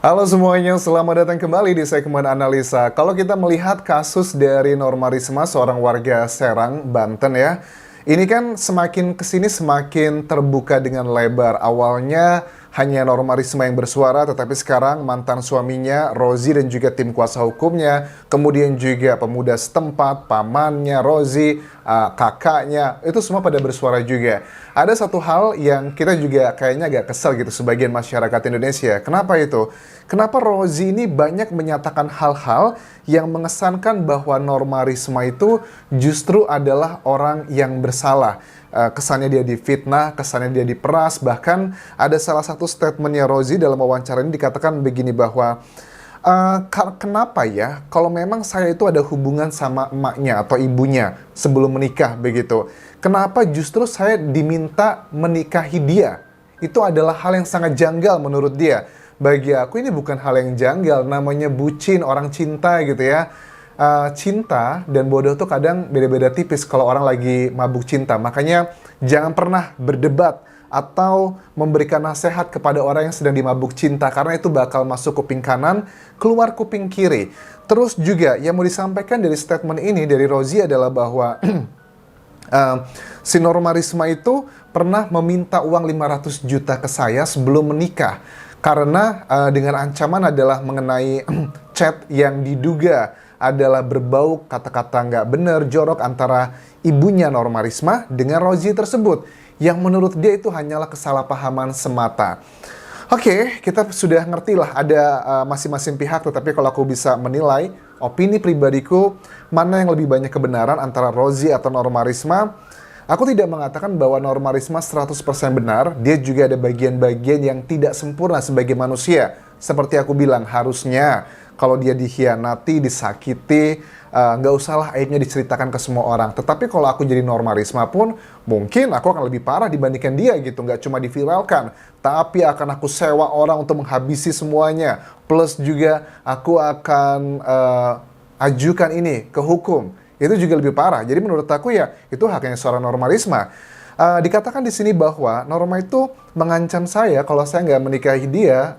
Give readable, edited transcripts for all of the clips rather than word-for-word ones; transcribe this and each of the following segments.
Halo semuanya, selamat datang kembali di segmen analisa. Kalau kita melihat kasus dari Norma Risma, seorang warga Serang, Banten ya, ini kan semakin kesini semakin terbuka dengan lebar. Awalnya hanya Norma Risma yang bersuara, tetapi sekarang mantan suaminya, Rozi dan juga tim kuasa hukumnya, kemudian juga pemuda setempat, pamannya, Rozi, kakaknya, itu semua pada bersuara juga. Ada satu hal yang kita juga kayaknya agak kesel gitu sebagian masyarakat Indonesia. Kenapa itu? Kenapa Rozi ini banyak menyatakan hal-hal yang mengesankan bahwa Norma Risma itu justru adalah orang yang bersalah. Kesannya dia difitnah, kesannya dia diperas, bahkan ada salah satu statementnya Rozi dalam wawancara ini dikatakan begini bahwa kenapa ya kalau memang saya itu ada hubungan sama emaknya atau ibunya sebelum menikah begitu, kenapa justru saya diminta menikahi dia? Itu adalah hal yang sangat janggal menurut dia. Bagi aku ini bukan hal yang janggal, namanya bucin, orang cinta gitu ya. Cinta dan bodoh tuh kadang beda-beda tipis kalau orang lagi mabuk cinta. Makanya jangan pernah berdebat atau memberikan nasihat kepada orang yang sedang dimabuk cinta, karena itu bakal masuk kuping kanan, keluar kuping kiri. Terus juga yang mau disampaikan dari statement ini dari Rozi adalah bahwa si Norma Risma itu pernah meminta uang 500 juta ke saya sebelum menikah. Karena dengan ancaman adalah mengenai chat yang diduga adalah berbau kata-kata nggak benar, jorok antara ibunya Norma Risma dengan Rozi tersebut. Yang menurut dia itu hanyalah kesalahpahaman semata. Oke, kita sudah ngerti lah ada masing-masing pihak, tetapi kalau aku bisa menilai opini pribadiku, mana yang lebih banyak kebenaran antara Rozi atau Norma Risma, aku tidak mengatakan bahwa Norma Risma 100% benar, dia juga ada bagian-bagian yang tidak sempurna sebagai manusia. Seperti aku bilang, harusnya kalau dia dikhianati, disakiti, nggak usahlah aibnya diceritakan ke semua orang. Tetapi kalau aku jadi Norma Risma pun, mungkin aku akan lebih parah dibandingkan dia gitu. Nggak cuma diviralkan, tapi akan aku sewa orang untuk menghabisi semuanya. Plus juga aku akan ajukan ini ke hukum. Itu juga lebih parah. Jadi menurut aku ya, itu haknya seorang Norma Risma. Dikatakan di sini bahwa Norma itu mengancam saya kalau saya nggak menikahi dia,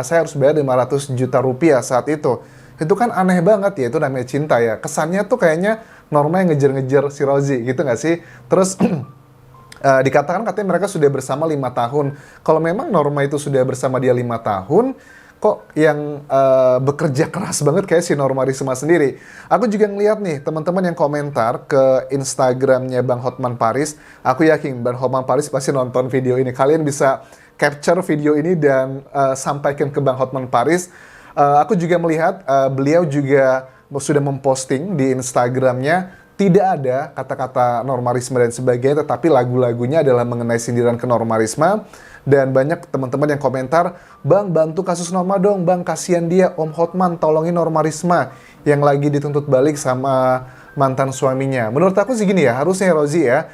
saya harus bayar 500 juta rupiah saat itu. Itu kan aneh banget ya, itu namanya cinta ya. Kesannya tuh kayaknya Norma yang ngejar-ngejar si Rozi gitu nggak sih? Terus dikatakan katanya mereka sudah bersama 5 tahun. Kalau memang Norma itu sudah bersama dia 5 tahun, kok yang bekerja keras banget kayak si Norma Risma sendiri. Aku juga ngeliat nih teman-teman yang komentar ke Instagramnya Bang Hotman Paris. Aku yakin Bang Hotman Paris pasti nonton video ini. Kalian bisa capture video ini dan sampaikan ke Bang Hotman Paris. Aku juga melihat beliau juga sudah memposting di Instagramnya, tidak ada kata-kata Norma Risma dan sebagainya, tetapi lagu-lagunya adalah mengenai sindiran ke Norma Risma. Dan banyak teman-teman yang komentar, Bang bantu kasus Norma dong, Bang kasihan dia, Om Hotman tolongin Norma Risma yang lagi dituntut balik sama mantan suaminya. Menurut aku sih gini ya, harusnya Rozi ya,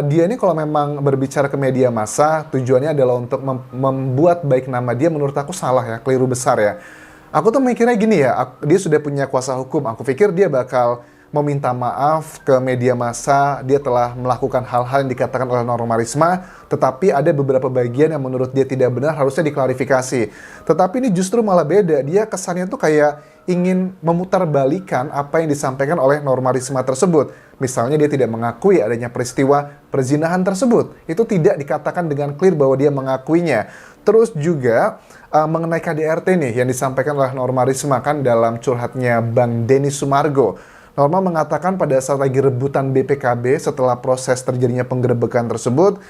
dia ini kalau memang berbicara ke media massa, tujuannya adalah untuk membuat baik nama dia, menurut aku salah ya, keliru besar ya. Aku tuh mikirnya gini ya, dia sudah punya kuasa hukum, aku pikir dia bakal meminta maaf ke media massa, dia telah melakukan hal-hal yang dikatakan oleh Norma Risma, tetapi ada beberapa bagian yang menurut dia tidak benar, harusnya diklarifikasi. Tetapi ini justru malah beda, dia kesannya tuh kayak ingin memutarbalikan apa yang disampaikan oleh Norma Risma tersebut. Misalnya dia tidak mengakui adanya peristiwa perzinahan tersebut. Itu tidak dikatakan dengan clear bahwa dia mengakuinya. Terus juga mengenai KDRT nih yang disampaikan oleh Norma Risma kan dalam curhatnya Bang Denny Sumargo. Norma mengatakan pada saat lagi rebutan BPKB setelah proses terjadinya penggerebekan tersebut,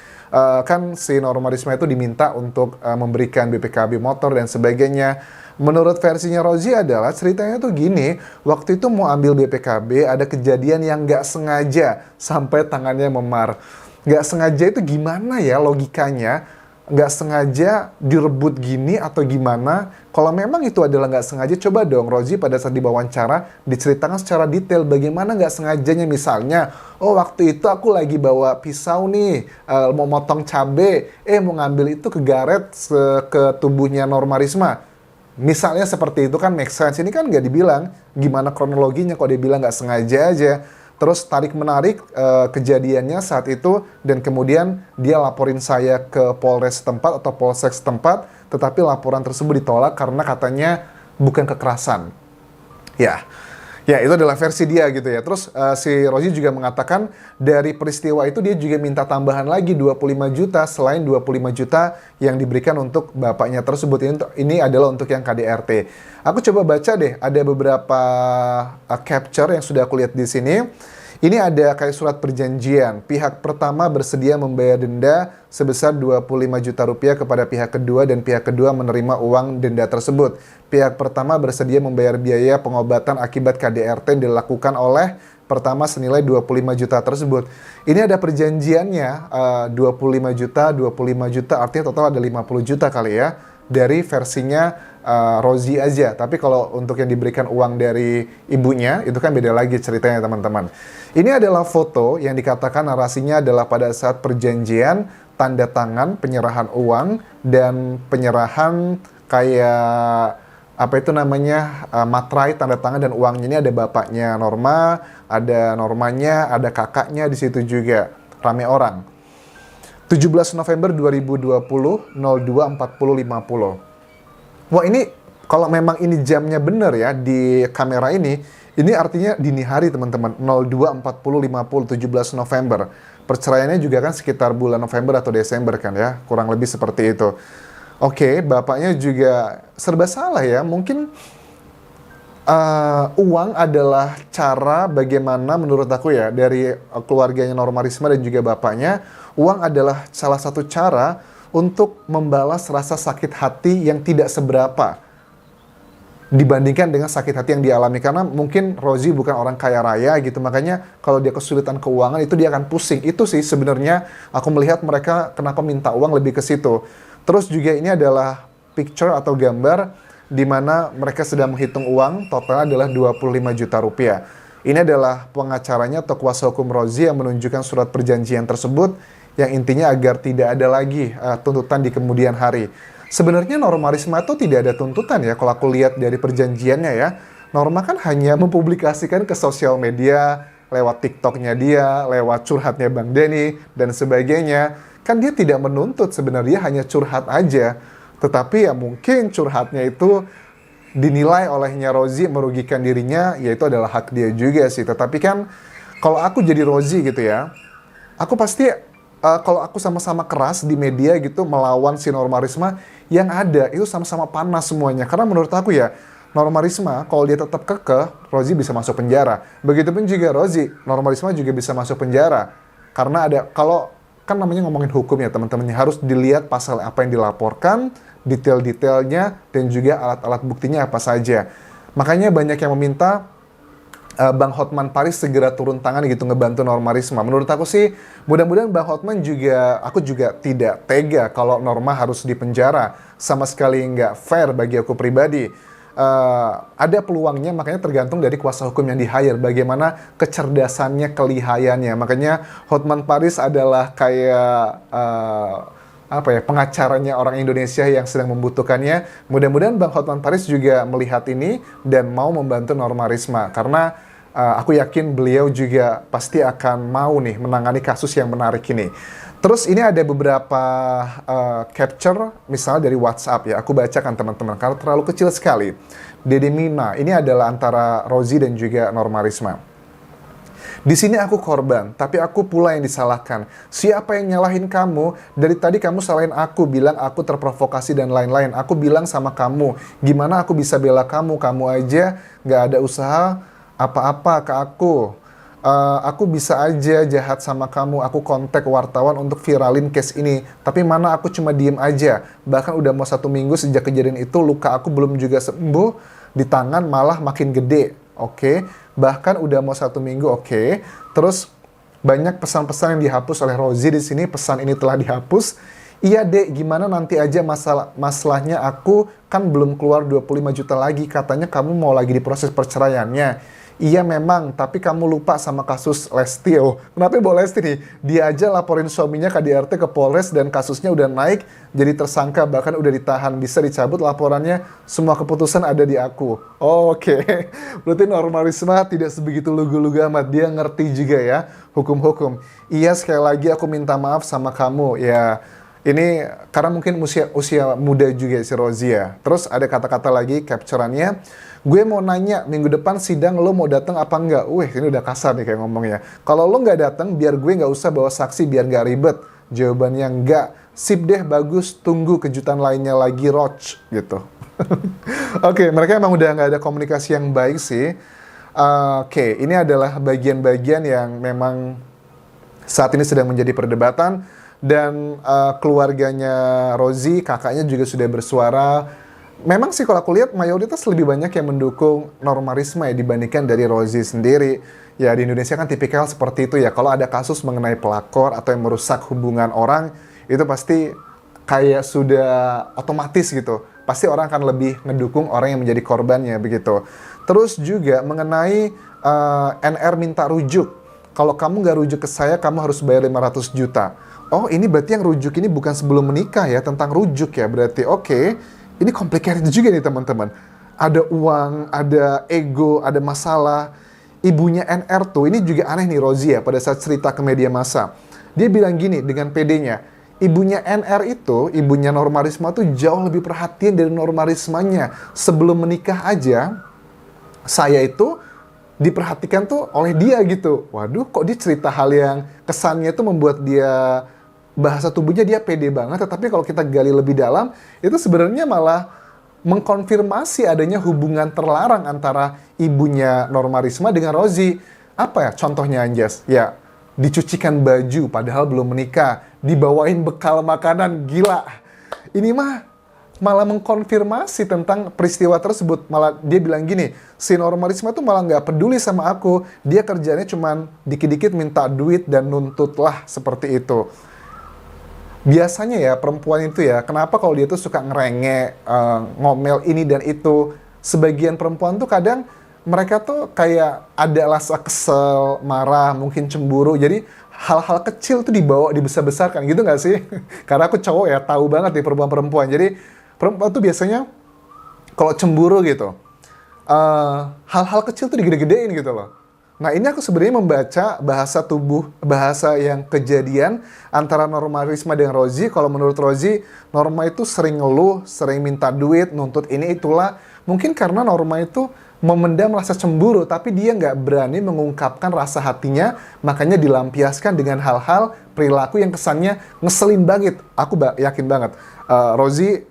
kan si Norma Risma itu diminta untuk memberikan BPKB motor dan sebagainya. Menurut versinya Rozi adalah ceritanya tuh gini, waktu itu mau ambil BPKB ada kejadian yang nggak sengaja sampai tangannya memar. Nggak sengaja itu gimana ya logikanya? Nggak sengaja direbut gini atau gimana? Kalau memang itu adalah nggak sengaja, coba dong Rozi pada saat diwawancara diceritakan secara detail bagaimana nggak sengajanya. Misalnya, oh waktu itu aku lagi bawa pisau nih, mau motong cabe, mau ngambil itu kegaret ke tubuhnya Norma Risma. Misalnya seperti itu kan make sense. Ini kan nggak dibilang gimana kronologinya, kok dia bilang nggak sengaja aja. Terus tarik-menarik kejadiannya saat itu, dan kemudian dia laporin saya ke Polres setempat atau Polsek setempat, tetapi laporan tersebut ditolak karena katanya bukan kekerasan. Ya, ya itu adalah versi dia gitu ya. Terus si Rozi juga mengatakan dari peristiwa itu dia juga minta tambahan lagi 25 juta selain 25 juta yang diberikan untuk bapaknya tersebut. Ini adalah untuk yang KDRT. Aku coba baca deh, ada beberapa capture yang sudah aku lihat di sini. Ini ada kayak surat perjanjian. Pihak pertama bersedia membayar denda sebesar 25 juta rupiah kepada pihak kedua dan pihak kedua menerima uang denda tersebut. Pihak pertama bersedia membayar biaya pengobatan akibat KDRT yang dilakukan oleh pertama senilai 25 juta tersebut. Ini ada perjanjiannya 25 juta artinya total ada 50 juta kali ya dari versinya Rozi aja. Tapi kalau untuk yang diberikan uang dari ibunya itu kan beda lagi ceritanya teman-teman. Ini adalah foto yang dikatakan narasinya adalah pada saat perjanjian, tanda tangan, penyerahan uang dan penyerahan kayak apa itu namanya materai, tanda tangan dan uangnya. Ini ada bapaknya Norma, ada Normanya, ada kakaknya di situ juga. Rame orang. 17 November 2020, 02.40.50. Wah ini, kalau memang ini jamnya bener ya di kamera ini artinya dini hari teman-teman, 02.40.50, 17 November. Perceraiannya juga kan sekitar bulan November atau Desember kan ya, kurang lebih seperti itu. Oke, bapaknya juga serba salah ya, mungkin uang adalah cara bagaimana menurut aku ya, dari keluarganya Norma Risma dan juga bapaknya, uang adalah salah satu cara untuk membalas rasa sakit hati yang tidak seberapa dibandingkan dengan sakit hati yang dialami. Karena mungkin Rozi bukan orang kaya raya gitu, makanya kalau dia kesulitan keuangan itu dia akan pusing. Itu sih sebenarnya aku melihat mereka kenapa minta uang lebih ke situ. Terus juga ini adalah picture atau gambar di mana mereka sedang menghitung uang, totalnya adalah 25 juta rupiah. Ini adalah pengacaranya atau kuasa hukum Rozi yang menunjukkan surat perjanjian tersebut yang intinya agar tidak ada lagi tuntutan di kemudian hari. Sebenarnya Norma Risma itu tidak ada tuntutan ya, kalau aku lihat dari perjanjiannya ya. Norma kan hanya mempublikasikan ke sosial media, lewat TikToknya dia, lewat curhatnya Bang Denny, dan sebagainya. Kan dia tidak menuntut, sebenarnya hanya curhat aja. Tetapi ya mungkin curhatnya itu dinilai olehnya Rozi merugikan dirinya, yaitu adalah hak dia juga sih. Tetapi kan kalau aku jadi Rozi gitu ya, aku pasti kalau aku sama-sama keras di media gitu melawan si Norma Risma, yang ada itu sama-sama panas semuanya. Karena menurut aku ya, Norma Risma kalau dia tetap kekeh, Rozi bisa masuk penjara. Begitupun juga Rozi, Norma Risma juga bisa masuk penjara. Karena ada, kalau kan namanya ngomongin hukum ya teman-teman, harus dilihat pasal apa yang dilaporkan, detail-detailnya, dan juga alat-alat buktinya apa saja. Makanya banyak yang meminta Bang Hotman Paris segera turun tangan gitu ngebantu Norma Risma. Menurut aku sih, mudah-mudahan Bang Hotman juga, aku juga tidak tega kalau Norma harus dipenjara. Sama sekali nggak fair bagi aku pribadi. Ada peluangnya, makanya tergantung dari kuasa hukum yang di-hire. Bagaimana kecerdasannya, kelihayannya. Makanya Hotman Paris adalah kayak pengacaranya orang Indonesia yang sedang membutuhkannya. Mudah-mudahan Bang Hotman Paris juga melihat ini dan mau membantu Norma Risma. Karena aku yakin beliau juga pasti akan mau nih menangani kasus yang menarik ini. Terus ini ada beberapa capture misalnya dari WhatsApp ya. Aku bacakan teman-teman karena terlalu kecil sekali. Dede Mima, ini adalah antara Rozi dan juga Norma Risma. Di sini aku korban, tapi aku pula yang disalahkan. Siapa yang nyalahin kamu? Dari tadi kamu salahin aku, bilang aku terprovokasi dan lain-lain. Aku bilang sama kamu, gimana aku bisa bela kamu? Kamu aja nggak ada usaha apa-apa ke aku. Aku bisa aja jahat sama kamu. Aku kontak wartawan untuk viralin case ini. Tapi mana aku cuma diem aja. Bahkan udah mau 1 minggu sejak kejadian itu, luka aku belum juga sembuh. Di tangan malah makin gede. Oke, bahkan udah mau 1 minggu, oke. Terus banyak pesan-pesan yang dihapus oleh Rozi di sini. Pesan ini telah dihapus. Iya dek, gimana nanti aja masalahnya, aku kan belum keluar 25 juta lagi. Katanya kamu mau lagi di proses perceraiannya. Iya memang, tapi kamu lupa sama kasus Lesti. Oh, kenapa bawa Lesti nih? Dia aja laporin suaminya KDRT ke Polres dan kasusnya udah naik jadi tersangka, bahkan udah ditahan, bisa dicabut laporannya, semua keputusan ada di aku. Oh, oke. Berarti Norma Risma tidak sebegitu lugu-lugu amat, dia ngerti juga ya hukum-hukum. Iya, sekali lagi aku minta maaf sama kamu. Ya, Ini karena mungkin usia muda juga si Rozi ya. Terus ada kata-kata lagi capturannya, gue mau nanya minggu depan sidang lo mau datang apa enggak? Wih, ini udah kasar nih kayak ngomongnya. Kalau lo nggak datang, biar gue nggak usah bawa saksi biar nggak ribet. Jawabannya enggak. Sip deh, bagus. Tunggu kejutan lainnya lagi, Roch, gitu. Oke, mereka emang udah nggak ada komunikasi yang baik sih. Oke, ini adalah bagian-bagian yang memang saat ini sedang menjadi perdebatan. Dan keluarganya Rozi, kakaknya juga sudah bersuara. Memang sih kalau aku lihat mayoritas lebih banyak yang mendukung Norma Risma ya dibandingkan dari Rozi sendiri. Ya di Indonesia kan tipikal seperti itu ya. Kalau ada kasus mengenai pelakor atau yang merusak hubungan orang, itu pasti kayak sudah otomatis gitu. Pasti orang akan lebih ngedukung orang yang menjadi korbannya begitu. Terus juga mengenai NR minta rujuk. Kalau kamu nggak rujuk ke saya, kamu harus bayar 500 juta. Oh, ini berarti yang rujuk ini bukan sebelum menikah ya, tentang rujuk ya. Berarti oke, ini complicated juga nih teman-teman. Ada uang, ada ego, ada masalah. Ibunya NR tuh, ini juga aneh nih Rozi ya, pada saat cerita ke media massa. Dia bilang gini dengan PD-nya, ibunya NR itu, ibunya Norma Risma tuh jauh lebih perhatian dari Norma Rismanya. Sebelum menikah aja, saya itu diperhatikan tuh oleh dia gitu. Waduh, kok dia cerita hal yang kesannya tuh membuat dia, bahasa tubuhnya dia pede banget, tetapi kalau kita gali lebih dalam, itu sebenarnya malah mengkonfirmasi adanya hubungan terlarang antara ibunya Norma Risma dengan Rozi. Apa ya contohnya Anjas? Ya, dicucikan baju padahal belum menikah, dibawain bekal makanan, gila. Ini mah malah mengkonfirmasi tentang peristiwa tersebut. Malah dia bilang gini, si Norma Risma tuh malah nggak peduli sama aku. Dia kerjanya cuman dikit-dikit minta duit dan nuntut lah, seperti itu. Biasanya ya perempuan itu ya, kenapa kalau dia tuh suka ngerengek, ngomel ini dan itu. Sebagian perempuan tuh kadang mereka tuh kayak ada rasa kesel, marah, mungkin cemburu. Jadi hal-hal kecil tuh dibawa, dibesar-besarkan gitu nggak sih? Karena aku cowok ya, tahu banget nih perempuan-perempuan. Jadi perempuan tuh biasanya kalau cemburu gitu, hal-hal kecil tuh digede-gedein gitu loh. Nah ini aku sebenarnya membaca bahasa tubuh, bahasa yang kejadian antara Norma Risma dengan Rozi. Kalau menurut Rozi, Norma itu sering ngeluh, sering minta duit, nuntut ini itulah. Mungkin karena Norma itu memendam rasa cemburu, tapi dia nggak berani mengungkapkan rasa hatinya, makanya dilampiaskan dengan hal-hal perilaku yang kesannya ngeselin banget. Aku yakin banget, Rozi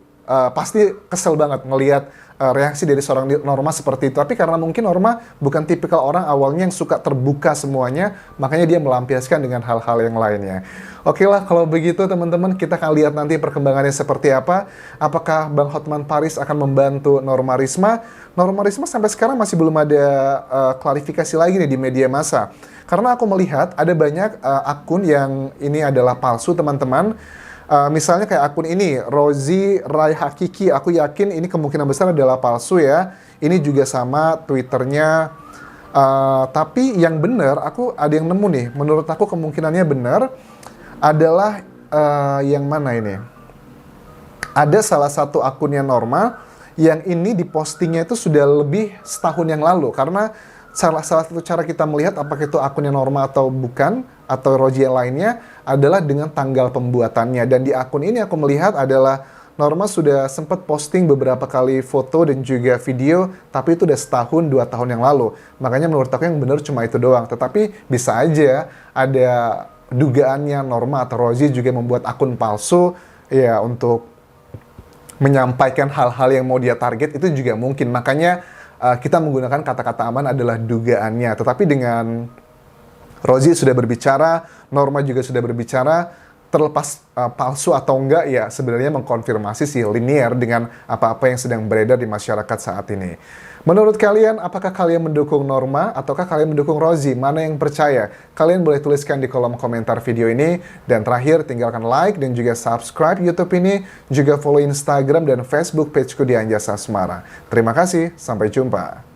pasti kesel banget ngelihat reaksi dari seorang Norma seperti itu. Tapi karena mungkin Norma bukan tipikal orang awalnya yang suka terbuka semuanya, makanya dia melampiaskan dengan hal-hal yang lainnya. Oke lah, kalau begitu teman-teman, kita akan lihat nanti perkembangannya seperti apa. Apakah Bang Hotman Paris akan membantu Norma Risma? Norma Risma sampai sekarang masih belum ada klarifikasi lagi nih di media massa. Karena aku melihat ada banyak akun yang ini adalah palsu teman-teman. Misalnya kayak akun ini, Rozi Rai Hakiki, aku yakin ini kemungkinan besar adalah palsu ya. Ini juga sama Twitternya. Tapi yang benar, aku ada yang nemu nih. Menurut aku kemungkinannya benar adalah yang mana ini? Ada salah satu akunnya Norma yang ini dipostingnya itu sudah lebih setahun yang lalu. Karena salah satu cara kita melihat apakah itu akunnya Norma atau bukan, atau Rozi yang lainnya, adalah dengan tanggal pembuatannya. Dan di akun ini aku melihat adalah Norma sudah sempat posting beberapa kali foto dan juga video, tapi itu udah setahun, 2 tahun yang lalu. Makanya menurut aku yang benar cuma itu doang. Tetapi bisa aja ada dugaannya Norma atau Rozi juga membuat akun palsu, ya untuk menyampaikan hal-hal yang mau dia target, itu juga mungkin. Makanya kita menggunakan kata-kata aman adalah dugaannya. Tetapi dengan Rozi sudah berbicara, Norma juga sudah berbicara, terlepas palsu atau enggak ya sebenarnya mengkonfirmasi si linear dengan apa-apa yang sedang beredar di masyarakat saat ini. Menurut kalian, apakah kalian mendukung Norma ataukah kalian mendukung Rozi? Mana yang percaya? Kalian boleh tuliskan di kolom komentar video ini. Dan terakhir, tinggalkan like dan juga subscribe YouTube ini. Juga follow Instagram dan Facebook pageku di Anjas Asmara. Terima kasih, sampai jumpa.